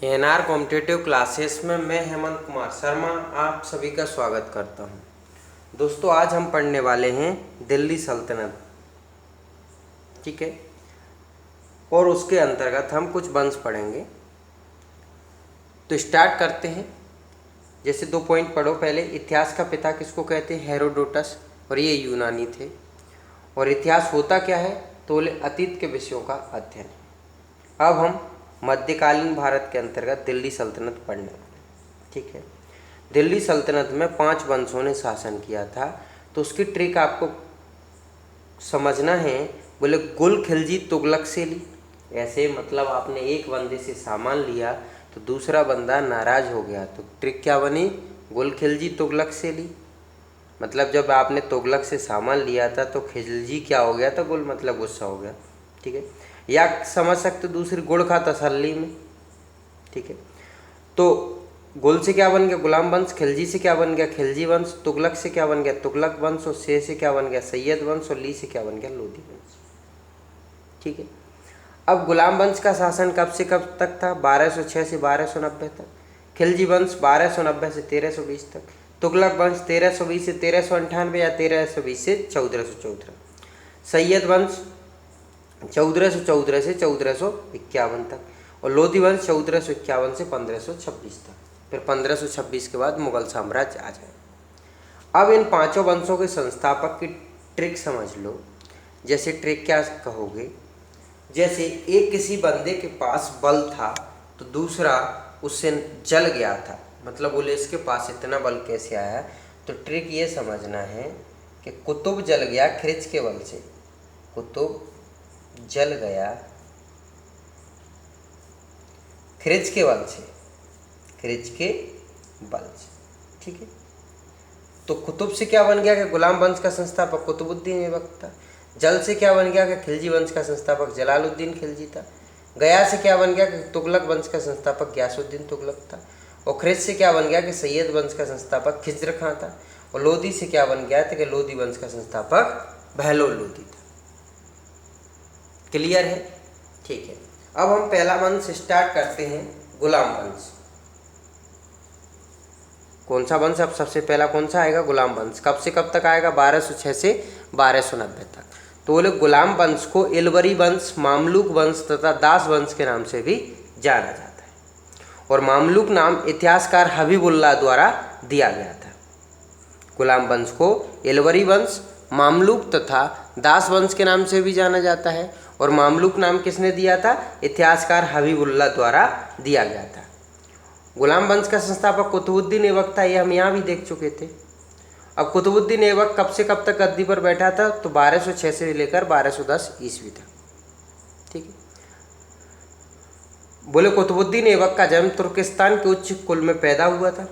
NR competitive classes में मैं हेमंत कुमार शर्मा आप सभी का स्वागत करता हूं। दोस्तों, आज हम पढ़ने वाले हैं दिल्ली सल्तनत, ठीक है। और उसके अंतर्गत हम कुछ वंश पढ़ेंगे। तो स्टार्ट करते हैं। जैसे 2 पॉइंट पढ़ो। पहले, इतिहास का पिता किसको कहते हैं? हेरोडोटस, और ये यूनानी थे। और इतिहास होता क्या है? तो बोले अतीत के विषयों का अध्ययन। अब हम मध्यकालीन भारत के अंतर्गत दिल्ली सल्तनत पढ़ने वाले, ठीक है। दिल्ली सल्तनत में 5 वंशों ने शासन किया था। तो उसकी ट्रिक आपको समझना है। बोले गुल खिलजी तुगलक से ली। ऐसे मतलब आपने एक बंदे से सामान लिया तो दूसरा बंदा नाराज हो गया, तो ट्रिक क्या बनी? गुल खिलजी तुगलक से ली। मतलब जब आपने तुगलक से सामान लिया था तो खिलजी क्या हो गया था? गुल मतलब गुस्सा हो गया, ठीक है। या समझ सकते दूसरी, गुड़ खा तसल्ली में, ठीक है। तो गुल से क्या बन गया? गुलाम वंश। खिलजी से क्या बन गया? खिलजी वंश। तुगलक से क्या बन गया? तुगलक वंश। और से क्या बन गया? सैयद वंश। और ली से क्या बन गया? लोधी वंश, ठीक है। अब गुलाम वंश का शासन कब से कब तक था? 1206 से 1290 तक। खिलजी वंश 1290 से 1320 तक। तुगलक वंश 1320 से 1398 या 1320 से 1414। सैयद वंश 1414 से 1451 तक। और लोधी वंश 1451 से 1526 तक। फिर 1526 के बाद मुगल साम्राज्य आ जाए। अब इन 5 वंशों के संस्थापक की ट्रिक समझ लो। जैसे ट्रिक क्या कहोगे? जैसे एक किसी बंदे के पास बल था तो दूसरा उससे जल गया था, मतलब बोले इसके पास इतना बल कैसे आया? तो ट्रिक ये समझना है कि कुतुब जल गया खिरच के बल से। कुतुब जल गया खिरच के बल से, खिरच के बल से, ठीक है। तो कुतुब से क्या बन गया कि गुलाम वंश का संस्थापक कुतुबुद्दीन ऐबक था। जल से क्या बन गया कि खिलजी वंश का संस्थापक जलालुद्दीन खिलजी था। गया से क्या बन गया कि तुगलक वंश का संस्थापक गयासुद्दीन तुगलक था। और खिरच से क्या बन गया कि सैयद वंश का संस्थापक खिज्र खां था। और लोधी से क्या बन गया था कि लोधी वंश का संस्थापक बहलोल लोधी था। क्लियर है? ठीक है। अब हम पहला वंश स्टार्ट करते हैं, गुलाम वंश। कौन सा वंश अब सबसे पहला कौन सा आएगा? गुलाम वंश। कब से कब तक आएगा? 1206 से 1290 तक। तो बोले गुलाम वंश को इलवरी वंश, मामलुक वंश तथा दास वंश के नाम से भी जाना जाता है। और मामलुक नाम इतिहासकार हबीबुल्लाह द्वारा दिया गया था। गुलाम वंश को इलवरी वंश, मामलुक तथा दास वंश के नाम से भी जाना जाता है। और मामलुक नाम किसने दिया था? इतिहासकार हबीबुल्लाह द्वारा दिया गया था। गुलाम वंश का संस्थापक कुतुबुद्दीन ऐबक था, ये हम यहाँ भी देख चुके थे। अब कुतुबुद्दीन ऐबक कब से कब तक गद्दी पर बैठा था? तो 1206 से लेकर 1210 ईस्वी तक, ठीक है। बोले कुतुबुद्दीन ऐबक का जन्म तुर्किस्तान के उच्च कुल में पैदा हुआ था।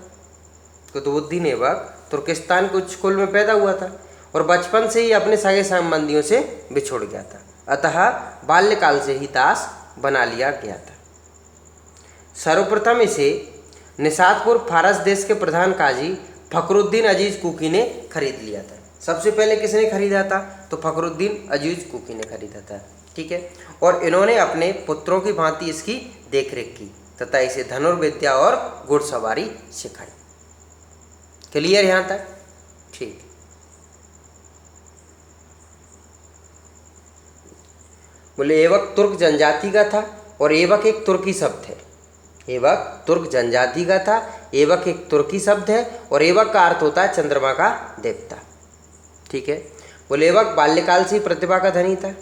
कुतुबुद्दीन ऐबक तुर्किस्तान के उच्च कुल में पैदा हुआ था और बचपन से ही अपने सगे संबंधियों से बिछुड़ गया था, अतः बाल्यकाल से ही दास बना लिया गया था। सर्वप्रथम इसे निशातपुर फारस देश के प्रधान काजी फखरुद्दीन अजीज कुकी ने खरीद लिया था। सबसे पहले किसने खरीदा था? तो फखरुद्दीन अजीज कुकी ने खरीदा था, ठीक है। और इन्होंने अपने पुत्रों की भांति इसकी देखरेख की तथा इसे धनुर्विद्या और घुड़सवारी सिखाई। क्लियर यहाँ तक? ठीक। बोले ऐबक तुर्क जनजाति का था और ऐबक एक तुर्की शब्द है। ऐबक तुर्क जनजाति का था, ऐबक एक तुर्की शब्द है और ऐबक का अर्थ होता है चंद्रमा का देवता, ठीक है। बोले ऐबक बाल्यकाल से ही प्रतिभा का धनी था।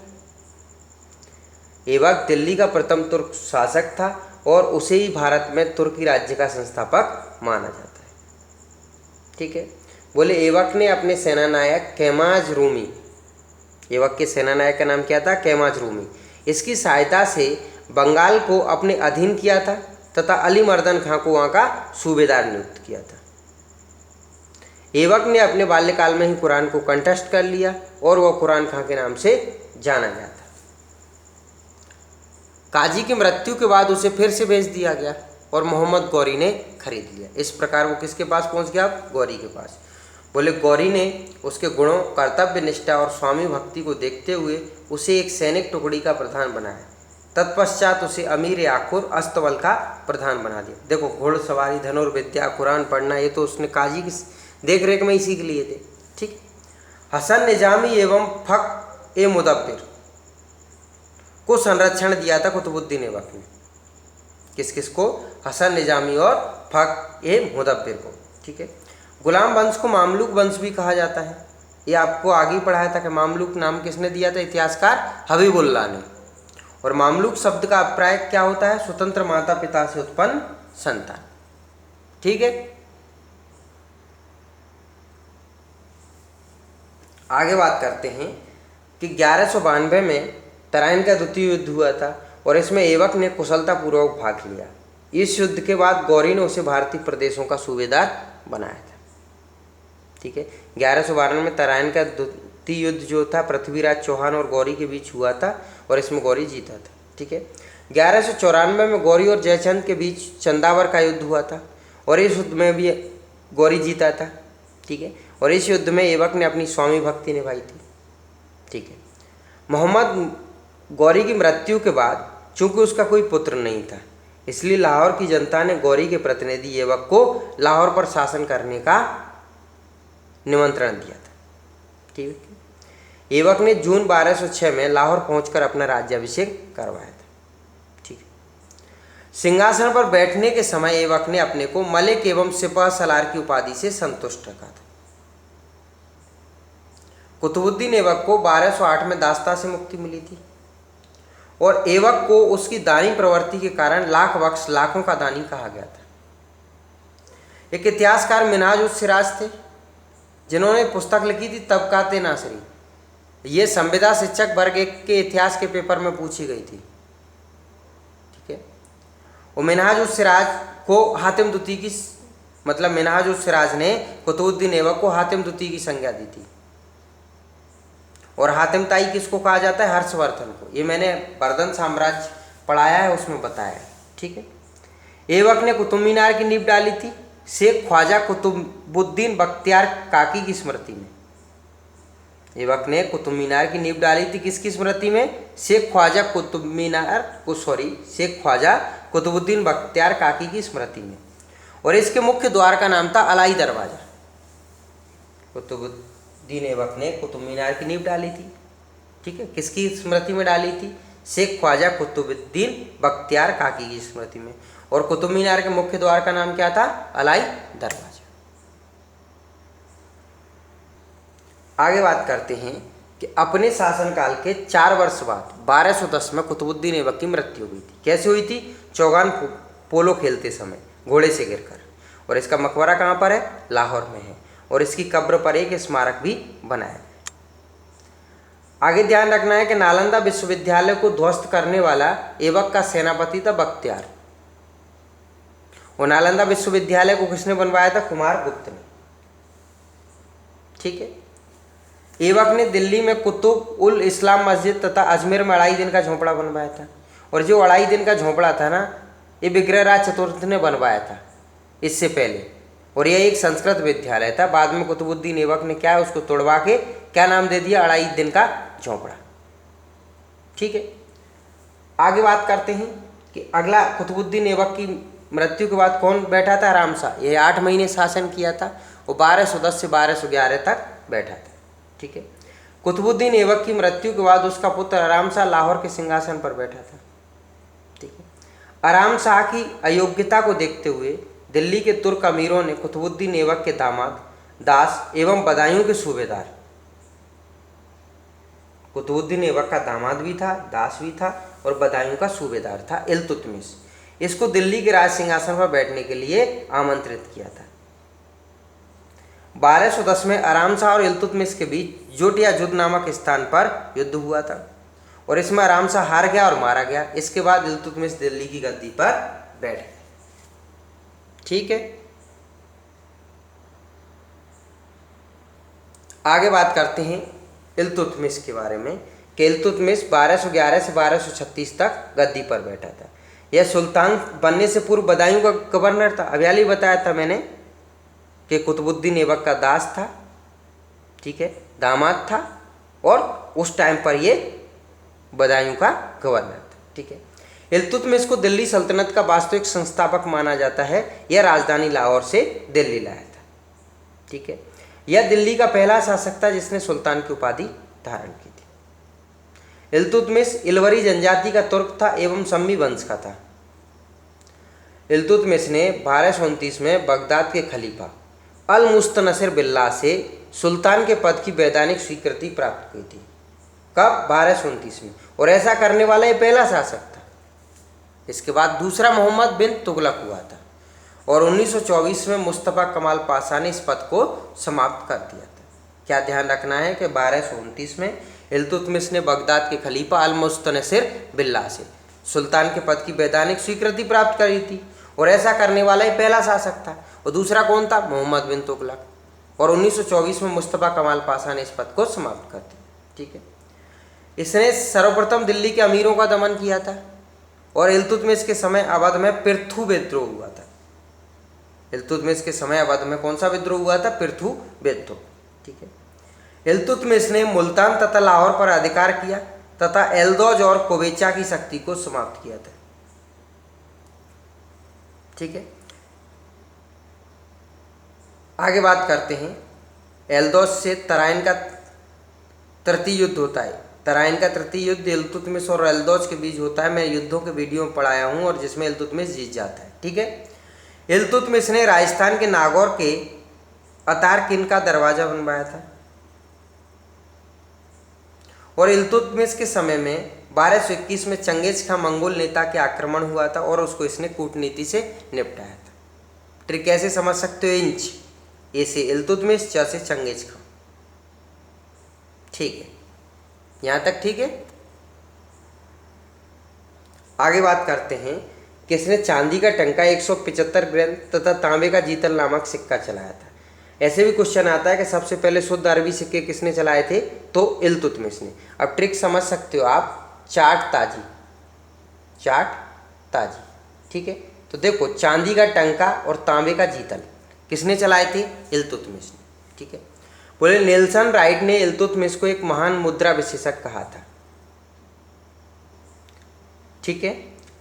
ऐबक दिल्ली का प्रथम तुर्क शासक था और उसे ही भारत में तुर्की राज्य का संस्थापक माना जाता है, ठीक है। बोले ऐबक ने अपने सेनानायक कैमाज रूमी, ऐबक के सेनानायक का नाम क्या था? कैमाज रूमी, इसकी सहायता से बंगाल को अपने अधीन किया था तथा अली मर्दन खां को वहाँ का सूबेदार नियुक्त किया था। ऐबक ने अपने बाल्यकाल में ही कुरान को कंठस्थ कर लिया और वह कुरान खां के नाम से जाना गया था। काजी की मृत्यु के बाद उसे फिर से बेच दिया गया और मोहम्मद गौरी ने खरीद लिया। इस प्रकार वो किसके पास पहुँच गया? गौरी के पास। बोले गौरी ने उसके गुणों, कर्तव्य निष्ठा और स्वामी भक्ति को देखते हुए उसे एक सैनिक टुकड़ी का प्रधान बनाया तत्पश्चात उसे अमीर आखुर अस्तबल का प्रधान बना दिया। देखो, घोड़सवारी, धनुर्विद्या, कुरान पढ़ना, ये तो उसने काजी की देख रेख में ही सीख लिए थे। ठीक। हसन निजामी एवं फक ए मुदब्बिर को संरक्षण दिया था कुतुबुद्दीन ऐबक ने। किस किस को? हसन निजामी और फक ए मुदब्बिर को। ठीक है। गुलाम वंश को मामलुक वंश भी कहा जाता है। ये आपको आगे ही पढ़ाया था कि मामलुक नाम किसने दिया था? इतिहासकार हबीबुल्लाह ने। और मामलुक शब्द का अभिप्राय क्या होता है? स्वतंत्र माता पिता से उत्पन्न संतान। ठीक है। आगे बात करते हैं कि 1192 में तराइन का द्वितीय युद्ध हुआ था और इसमें ऐबक ने कुशलतापूर्वक भाग लिया। इस युद्ध के बाद गौरी ने उसे भारतीय प्रदेशों का सूबेदार बनाया था। ठीक है। 1192 में तराइन का द्वितीय युद्ध जो था पृथ्वीराज चौहान और गौरी के बीच हुआ था और इसमें गौरी जीता था। ठीक है। 1194 में गौरी और जयचंद के बीच चंदावर का युद्ध हुआ था और इस युद्ध में भी गौरी जीता था। ठीक है। और इस युद्ध में ऐबक ने अपनी स्वामी भक्ति निभाई थी। ठीक है। मोहम्मद गौरी की मृत्यु के बाद चूंकि उसका कोई पुत्र नहीं था, इसलिए लाहौर की जनता ने गौरी के प्रतिनिधि ऐबक को लाहौर पर शासन करने का निमंत्रण दिया था। ठीक है। ऐबक ने जून 1206 में लाहौर पहुंचकर अपना राज्याभिषेक करवाया था। ठीक है। सिंहासन पर बैठने के समय ऐबक ने अपने को मलिक एवं सिपह सलार की उपाधि से संतुष्ट रखा था। कुतुबुद्दीन ऐबक को 1208 में दास्ता से मुक्ति मिली थी और ऐबक को उसकी दानी प्रवृत्ति के कारण लाख बख्श लाखों का दानी कहा गया था। एक इतिहासकार मिनहाज उस सिराज थे जिन्होंने पुस्तक लिखी थी तबकाते नासरी। ये संविदा शिक्षक वर्ग 1 के इतिहास के पेपर में पूछी गई थी। ठीक है। और मिनहाज उस सिराज को हातिम द्वितीय की मतलब मिनहाज उस सिराज ने कुतुबुद्दीन ऐबक को हातिम द्वितीय की संज्ञा दी थी। और हातिम ताई किसको कहा जाता है? हर्षवर्धन को। ये मैंने वर्धन साम्राज्य पढ़ाया है, उसमें बताया है। ठीक है। ऐबक ने कुतुब मीनार की नींव डाली थी शेख ख्वाजा कुतुबुद्दीन बख्तियार काकी की स्मृति में। ऐबक ने कुतुब मीनार की नींव डाली थी किसकी स्मृति में? शेख ख्वाजा कुतुबुद्दीन बख्तियार काकी की स्मृति में। और इसके मुख्य द्वार का नाम था अलाई दरवाजा। कुतुबुद्दीन ऐबक ने कुतुब मीनार की नींव डाली थी। ठीक है। किसकी स्मृति में डाली थी? शेख ख्वाजा कुतुबुद्दीन बख्तियार काकी की स्मृति में। और कुतुब मीनार के मुख्य द्वार का नाम क्या था? अलाई दरवाजा। आगे बात करते हैं कि अपने शासनकाल के 4 वर्ष बाद 1210 में कुतुबुद्दीन ऐबक की मृत्यु हुई थी। कैसे हुई थी? चौगान पोलो खेलते समय घोड़े से गिरकर। और इसका मकबरा कहाँ पर है? लाहौर में है। और इसकी कब्र पर एक स्मारक भी बनाया है। आगे ध्यान रखना है कि नालंदा विश्वविद्यालय को ध्वस्त करने वाला ऐबक का सेनापति था बख्तियार। और नालंदा विश्वविद्यालय को किसने बनवाया था? कुमारगुप्त ने। ठीक है। ऐबक ने दिल्ली में कुतुब उल इस्लाम मस्जिद तथा अजमेर में 2.5 दिन का झोंपड़ा बनवाया था। और जो 2.5 दिन का झोंपड़ा था ना, ये विग्रहराज चतुर्थ ने बनवाया था इससे पहले। और यह एक संस्कृत विद्यालय था। बाद में कुतुबुद्दीन ऐबक ने क्या है उसको तोड़वा के क्या नाम दे दिया? 2.5 दिन का झोंपड़ा। ठीक है। आगे बात करते हैं कि अगला कुतुबुद्दीन ऐबक की मृत्यु के बाद कौन बैठा था? आराम शाह। ये 8 महीने शासन किया था और 1210 से 1211 तक बैठा था। ठीक है। कुतुबुद्दीन ऐबक की मृत्यु के बाद उसका पुत्र आराम शाह लाहौर के सिंहासन पर बैठा था। ठीक है। आराम शाह की अयोग्यता को देखते हुए दिल्ली के तुर्क अमीरों ने कुतुबुद्दीन ऐबक के दामाद, दास एवं बदायूं के सूबेदार, कुतुबुद्दीन ऐबक का दामाद भी था, दास भी था और बदायूं का सूबेदार था इल्तुतमिश, इसको दिल्ली के राज सिंहासन पर बैठने के लिए आमंत्रित किया था। 1210 में आराम शाह और इल्तुतमिश के बीच जोटिया जुद नामक स्थान पर युद्ध हुआ था और इसमें आराम शाह हार गया और मारा गया। इसके बाद इल्तुतमिश दिल्ली की गद्दी पर बैठ गए। ठीक है। आगे बात करते हैं इल्तुतमिश के बारे में कि इल्तुतमिश 1211 से 1236 तक गद्दी पर बैठा था। यह सुल्तान बनने से पूर्व बदायूं का गवर्नर था। अभी बताया था मैंने कि कुतुबुद्दीन ऐबक का दास था। ठीक है। दामाद था और उस टाइम पर ये बदायूं का गवर्नर था। ठीक है। इल्तुतमिश को दिल्ली सल्तनत का वास्तविक संस्थापक माना जाता है। यह राजधानी लाहौर से दिल्ली लाया था। ठीक है। यह दिल्ली का पहला शासक था जिसने सुल्तान की उपाधि धारण की थी। इल्तुतमिश इलवरी जनजाति का तुर्क था एवं सम्मी वंश का था। इल्तुतमिश ने 1229 में बगदाद के खलीफा अल मुस्तनसिर बिल्लाह से सुल्तान के पद की वैधानिक स्वीकृति प्राप्त की थी। कब? 1229 में। और ऐसा करने वाला ये पहला शासक था। इसके बाद दूसरा मोहम्मद बिन तुगलक हुआ था और 1924 में मुस्तफ़ा कमाल पाशा ने इस पद को समाप्त कर दिया था। क्या ध्यान रखना है कि 1229 में इल्तुतमिश ने बगदाद के खलीफा अल मुस्तनसिर बिल्लाह से सुल्तान के पद की वैधानिक स्वीकृति प्राप्त करी थी और ऐसा करने वाला ये पहला शासक था। और दूसरा कौन था? मोहम्मद बिन तुगलक। और 1924 में मुस्तफ़ा कमाल पाशा ने इस पद को समाप्त कर दिया। ठीक है। इसने सर्वप्रथम दिल्ली के अमीरों का दमन किया था और इल्तुतमिश के समय अवध में पृथु विद्रोह हुआ था। इल्तुतमिश के समय अवध में कौन सा विद्रोह हुआ था? पृथु विद्रोह। ठीक है। इल्तुतमिश ने मुल्तान तथा लाहौर पर अधिकार किया तथा एल्दौज और कोवेचा की शक्ति को समाप्त किया था। ठीक है। आगे बात करते हैं। एल्दौज से तराइन का तृतीय युद्ध होता है। तराइन का तृतीय युद्ध इल्तुतमिश और एल्दौज के बीच होता है। मैं युद्धों के वीडियो में पढ़ाया हूँ और जिसमें इल्तुतमिश जीत जाता है। ठीक है। इल्तुतमिश ने राजस्थान के नागौर के अतारकिन का दरवाजा बनवाया था और इल्तुतमिश के समय में 1221 में चंगेज खां मंगोल नेता के आक्रमण हुआ था और उसको इसने कूटनीति से निपटाया था। ट्रिक कैसे समझ सकते हो? इंच ए से इल्तुतमिश, च से चंगेज खां। ठीक है, यहाँ तक ठीक है। आगे बात करते हैं। किसने चांदी का टंका 175 ग्राम तथा तांबे का जीतल नामक सिक्का चलाया था? ऐसे भी क्वेश्चन आता है कि सबसे पहले शुद्ध अरबी सिक्के किसने चलाए थे? तो इल्तुतमिश ने। अब ट्रिक समझ सकते हो आप, चाट ताजी, चाट ताजी। ठीक है। तो देखो, चांदी का टंका और तांबे का जीतल किसने चलाए थे? इल्तुतमिश ने। ठीक है। बोले नेल्सन राइट ने इल्तुतमिश को एक महान मुद्रा विशेषज्ञ कहा था। ठीक है।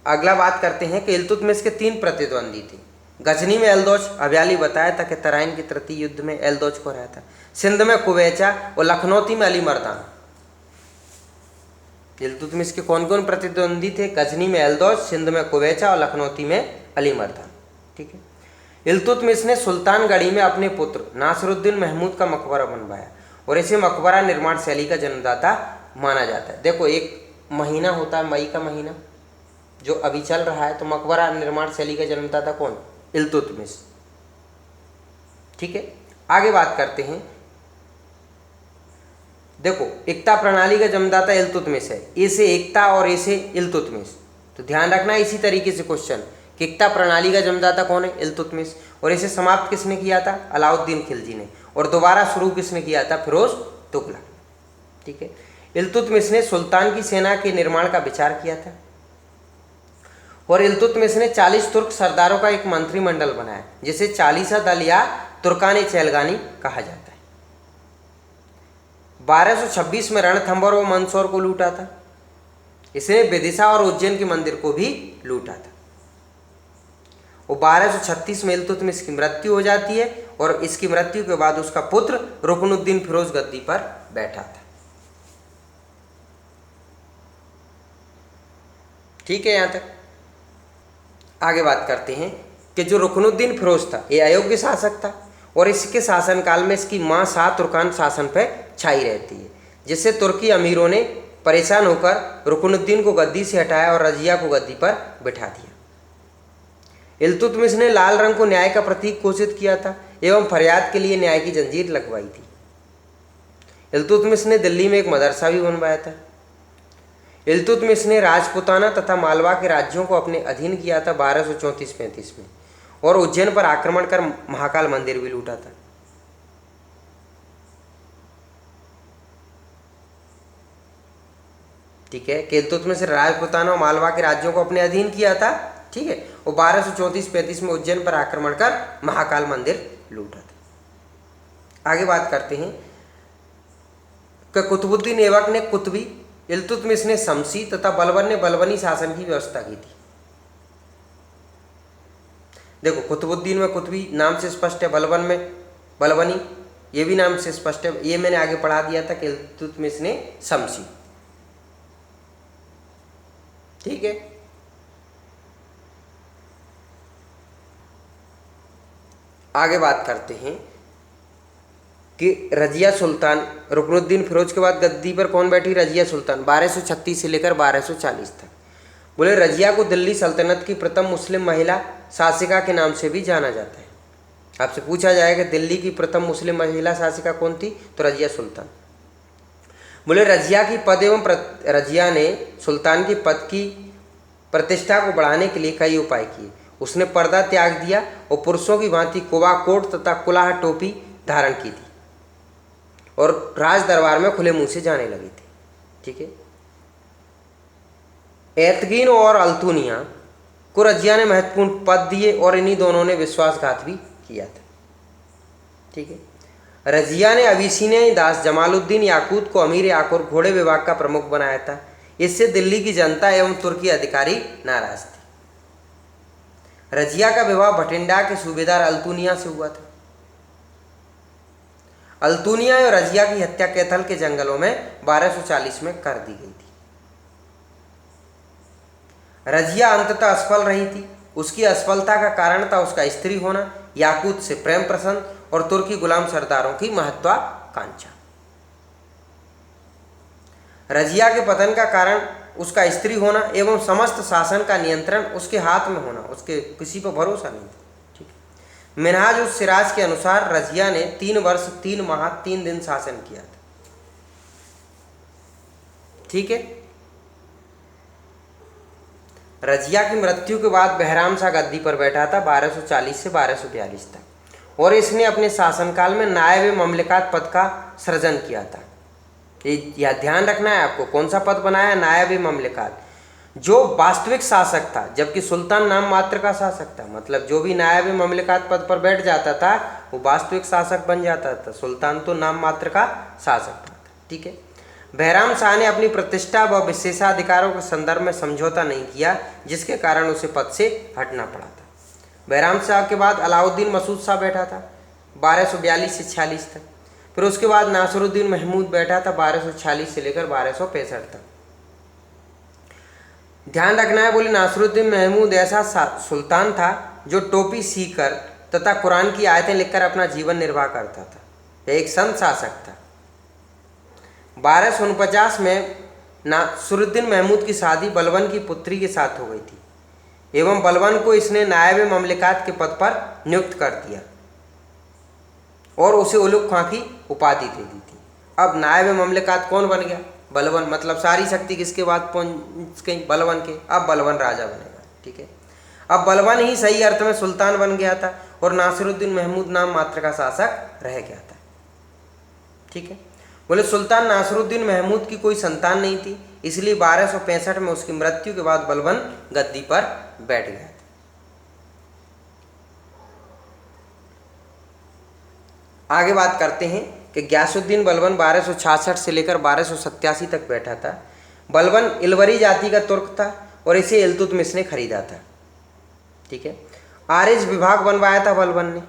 अगला बात करते हैं कि इल्तुतमिश के 3 प्रतिद्वंदी थे। गजनी में एल्दौज, अभी बताया था कि तराइन के तृतीय युद्ध में एल्दौज को रहा था। सिंध में कुवैचा और लखनौती में अली मर्दान। इल्तुतमिश के कौन कौन प्रतिद्वंदी थे? गजनी में एल्दौज, सिंध में कुवैचा और लखनौती में अली मर्दान। ठीक है। इल्तुतमिश ने सुल्तानगढ़ी में अपने पुत्र नासिरुद्दीन महमूद का मकबरा बनवाया और इसे मकबरा निर्माण शैली का जन्मदाता माना जाता है। देखो, एक महीना होता है मई का महीना जो अभी चल रहा है, तो मकबरा निर्माण शैली का जन्मदाता कौन? इल्तुतमिश। ठीक है। आगे बात करते हैं। देखो, एकता प्रणाली का जन्मदाता इल्तुतमिश है। ए से एकता और ए से इल्तुतमिश। तो ध्यान रखना इसी तरीके से क्वेश्चन कि एकता प्रणाली का जन्मदाता कौन है? इल्तुतमिश। और इसे समाप्त किसने किया था? अलाउद्दीन खिलजी ने। और दोबारा शुरू किसने किया था? फिरोज तुगलक। ठीक है। इल्तुतमिश ने सुल्तान की सेना के निर्माण का विचार किया था और इल्तुतमिश ने 40 तुर्क सरदारों का एक मंत्रिमंडल बनाया जिसे 40 दल या तुर्कान चैलगानी कहा जाता है। 1226 में रणथंभौर व मंदसौर को लूटा था। इसने विदिशा और उज्जैन के मंदिर को भी लूटा था। और 1236 में इल्तुतमिश की मृत्यु हो जाती है और इसकी मृत्यु के बाद उसका पुत्र रुकनुद्दीन फिरोज गद्दी पर बैठा था। ठीक है। यहाँ तक आगे बात करते हैं कि जो रुकनुद्दीन फिरोज था ये अयोग्य शासक था और इसके शासनकाल में इसकी मां शाह तुर्कान शासन पर छाई रहती है, जिससे तुर्की अमीरों ने परेशान होकर रुकनुद्दीन को गद्दी से हटाया और रजिया को गद्दी पर बिठा दिया। इल्तुतमिश ने लाल रंग को न्याय का प्रतीक घोषित किया था एवं फरियाद के लिए न्याय की जंजीर लगवाई थी। इल्तुतमिश ने दिल्ली में एक मदरसा भी बनवाया था। इल्तुतमिश ने राजपुताना तथा मालवा के राज्यों को अपने अधीन किया था 1234-35 में और उज्जैन पर आक्रमण कर महाकाल मंदिर भी लूटा था। ठीक है। इल्तुतमिश ने राजपुताना और मालवा के राज्यों को अपने अधीन किया था। ठीक है। और 1234-35 में उज्जैन पर आक्रमण कर महाकाल मंदिर लूटा था। आगे बात करते हैं कि कुतुबुद्दीन ऐबक ने कुतुबी इल्तुतमिश ने शमसी तथा बलबन ने बलबनी शासन की व्यवस्था की थी। देखो कुतुबुद्दीन में कुतुबी नाम से स्पष्ट है, बलबन में बलबनी ये भी नाम से स्पष्ट है। ये मैंने आगे पढ़ा दिया था कि इल्तुतमिश ने शमसी। ठीक है, आगे बात करते हैं कि रजिया सुल्तान रुकनुद्दीन फिरोज के बाद गद्दी पर कौन बैठी? रजिया सुल्तान 1236 से लेकर 1240 तक। बोले रजिया को दिल्ली सल्तनत की प्रथम मुस्लिम महिला शासिका के नाम से भी जाना जाता है। आपसे पूछा जाएगा दिल्ली की प्रथम मुस्लिम महिला शासिका कौन थी, तो रजिया सुल्तान। बोले रजिया की पद एवं रजिया ने सुल्तान की पद की प्रतिष्ठा को बढ़ाने के लिए कई उपाय किए। उसने पर्दा त्याग दिया और पुरुषों की भांति कुबा कोट तथा कुलाह टोपी धारण की थी और राज दरबार में खुले मुंह से जाने लगी थी। ठीक है, एतगीन और अल्तुनिया को रजिया ने महत्वपूर्ण पद दिए और इन्हीं दोनों ने विश्वासघात भी किया था। ठीक है, रजिया ने अबिसिनियाई दास जमालुद्दीन याकूत को अमीर याकुर घोड़े विभाग का प्रमुख बनाया था। इससे दिल्ली की जनता एवं तुर्की अधिकारी नाराज थे। रजिया का विवाह भटिंडा के सूबेदार अल्तुनिया से हुआ था। अल्तुनिया और रजिया की हत्या कैथल के जंगलों में 1240 में कर दी गई थी। रजिया अंततः असफल रही थी। उसकी असफलता का कारण था उसका स्त्री होना, याकूत से प्रेम प्रसंग और तुर्की गुलाम सरदारों की महत्वाकांक्षा। रजिया के पतन का कारण उसका स्त्री होना एवं समस्त शासन का नियंत्रण उसके हाथ में होना, उसके किसी पर भरोसा नहीं था। ठीक है, मिनहाज उस सिराज के अनुसार रजिया ने 3 वर्ष 3 माह 3 दिन शासन किया था। ठीक है, रजिया की मृत्यु के बाद बहराम शाह गद्दी पर बैठा था 1240 से 1242 तक और इसने अपने शासनकाल में नायब ममलिकात पद का सृजन किया था। यह ध्यान रखना है आपको, कौन सा पद बनाया? नायब ममलिकात, जो वास्तविक शासक था, जबकि सुल्तान नाम मात्र का शासक था। मतलब जो भी नायब ममलिकात पद पर बैठ जाता था वो वास्तविक शासक बन जाता था, सुल्तान तो नाम मात्र का शासक था। ठीक है, बहराम शाह ने अपनी प्रतिष्ठा व विशेषाधिकारों के संदर्भ में समझौता नहीं किया, जिसके कारण उसे पद से हटना पड़ा था। बहराम शाह के बाद अलाउद्दीन मसूद शाह बैठा था 1242 से 46 तक। फिर उसके बाद नासिरुद्दीन महमूद बैठा था 1246 से लेकर 1265 तक। ध्यान रखना है, बोले नासिरुद्दीन महमूद ऐसा सुल्तान था जो टोपी सीकर तथा कुरान की आयतें लिखकर अपना जीवन निर्वाह करता था। यह एक संत शासक था। 1249 में नासिरुद्दीन महमूद की शादी बलबन की पुत्री के साथ हो गई थी एवं बलबन को इसने नायब ममलिकात के पद पर नियुक्त कर दिया और उसे उलुग खां की उपाधि दे दी थी। अब नायब ममलिकात कौन बन गया? बलबन। मतलब सारी शक्ति किसके बाद पहुंच गई? बलबन के। अब बलबन राजा बनेगा। ठीक है, अब बलबन ही सही अर्थ में सुल्तान बन गया था और नासिरुद्दीन महमूद नाम मात्र का शासक रह गया था। ठीक है, बोले सुल्तान नासिरुद्दीन महमूद की कोई संतान नहीं थी, इसलिए 1265 में उसकी मृत्यु के बाद बलबन गद्दी पर बैठ गया था। आगे बात करते हैं कि गयासुद्दीन बलबन 1266 से लेकर 1287 तक बैठा था। बलबन इलवरी जाति का तुर्क था और इसे इल्तुतमिश ने खरीदा था। ठीक है, आरिज विभाग बनवाया था बलबन ने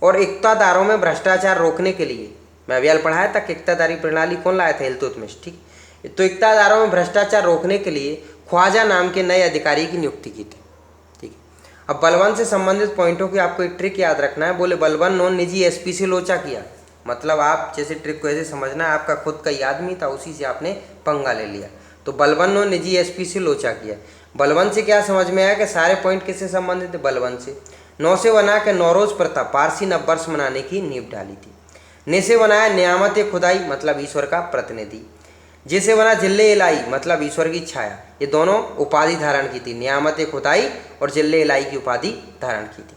और इक्तादारों में भ्रष्टाचार रोकने के लिए, मैं अभी पढ़ाया था कि इक्तादारी प्रणाली कौन लाया था? इल्तुतमिश। ठीक, तो इक्तादारों में भ्रष्टाचार रोकने के लिए ख्वाजा नाम के नए अधिकारी की नियुक्ति की थी। ठीक है, अब बलबन से संबंधित पॉइंटों की आपको एक ट्रिक याद रखना है। बोले बलबन ने निजी एसपी से लोचा किया। मतलब आप जैसे ट्रिक को ऐसे समझना है, आपका खुद का ही आदमी था, उसी से आपने पंगा ले लिया। तो बलबन ने निजी एसपी से लोचा किया। बलबन से क्या समझ में आया कि सारे पॉइंट किससे संबंधित थे? बलबन से। नौ से बना के नौरोज प्रथा पारसी नववर्ष मनाने की नींव डाली थी। ने से बनाया नियामत खुदाई, मतलब ईश्वर का प्रतिनिधि। जिसे बना जिले इलाई, मतलब ईश्वर की छाया। ये दोनों उपाधि धारण की थी, नियामत खुदाई और जिले इलाई की उपाधि धारण की थी।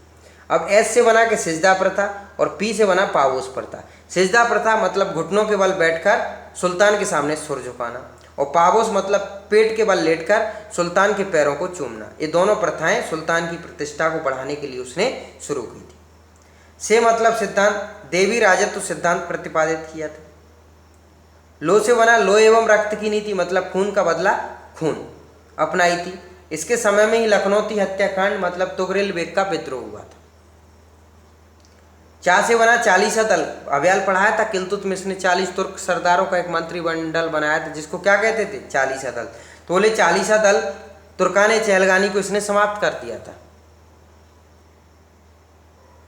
अब एस से बना के सिजदा प्रथा और पी से बना पावोस प्रथा। सिजदा प्रथा मतलब घुटनों के बल बैठकर सुल्तान के सामने सुर झुकाना और पावोस मतलब पेट के बल लेटकर सुल्तान के पैरों को चूमना। ये दोनों प्रथाएं सुल्तान की प्रतिष्ठा को बढ़ाने के लिए उसने शुरू की थी। से मतलब सिद्धांत, देवी राजत्व सिद्धांत प्रतिपादित किया था। लो से बना लो एवं रक्त की नीति, मतलब खून का बदला खून, अपनाई थी। इसके समय में ही लखनऊ हत्याकांड मतलब तुगरेल बेग का विद्रोह हुआ था। चा से बना चालीसा दल, अव्याल पढ़ाया था, किल्तुतमिश ने 40 तुर्क सरदारों का एक मंत्रिमंडल बनाया था जिसको क्या कहते थे, चालीसा दल। तो बोले चालीसा दल तुर्कान चहलगानी को इसने समाप्त कर दिया था।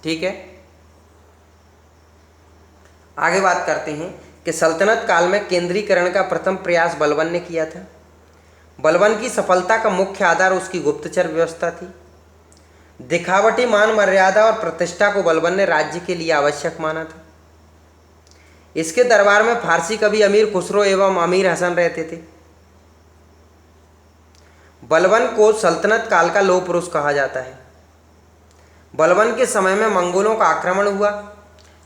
ठीक है, आगे बात करते हैं कि सल्तनत काल में केंद्रीकरण का प्रथम प्रयास बलबन ने किया था। बलबन की सफलता का मुख्य आधार उसकी गुप्तचर व्यवस्था थी। दिखावटी मान मर्यादा और प्रतिष्ठा को बलबन ने राज्य के लिए आवश्यक माना था। इसके दरबार में फारसी कवि अमीर खुसरो एवं अमीर हसन रहते थे। बलबन को सल्तनत काल का लौह पुरुष कहा जाता है। बलबन के समय में मंगोलों का आक्रमण हुआ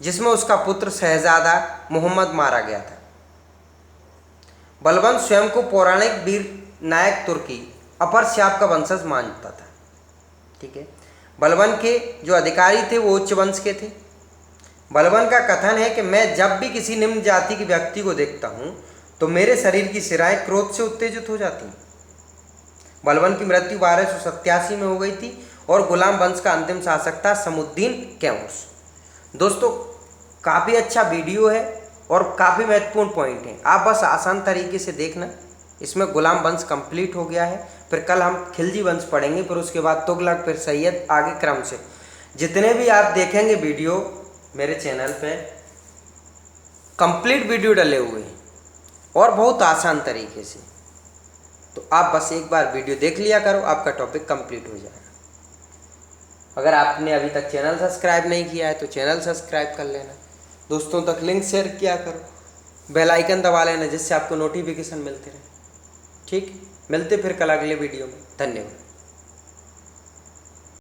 जिसमें उसका पुत्र शहजादा मोहम्मद मारा गया था। बलबन स्वयं को पौराणिक वीर नायक तुर्की अपर श्याप का वंशज मानता था। ठीक है, बलबन के जो अधिकारी थे वो उच्च वंश के थे। बलबन का कथन है कि मैं जब भी किसी निम्न जाति के व्यक्ति को देखता हूँ तो मेरे शरीर की सिराएं क्रोध से उत्तेजित हो जाती हैं। बलबन की मृत्यु 1287 में हो गई थी और गुलाम वंश का अंतिम शासक था समुद्दीन कैमूस। दोस्तों काफ़ी अच्छा वीडियो है और काफ़ी महत्वपूर्ण पॉइंट है, आप बस आसान तरीके से देखना। इसमें गुलाम वंश कंप्लीट हो गया है, फिर कल हम खिलजी वंश पढ़ेंगे, फिर उसके बाद तुगलक, फिर सैयद, आगे क्रम से जितने भी आप देखेंगे वीडियो मेरे चैनल पे कंप्लीट वीडियो डले हुए हैं और बहुत आसान तरीके से। तो आप बस एक बार वीडियो देख लिया करो, आपका टॉपिक कंप्लीट हो जाएगा। अगर आपने अभी तक चैनल सब्सक्राइब नहीं किया है तो चैनल सब्सक्राइब कर लेना, दोस्तों तक लिंक शेयर किया करो, बेल आइकन दबा लेना जिससे आपको नोटिफिकेशन मिलते रहे। ठीक, मिलते फिर कल अगले वीडियो में। धन्यवाद।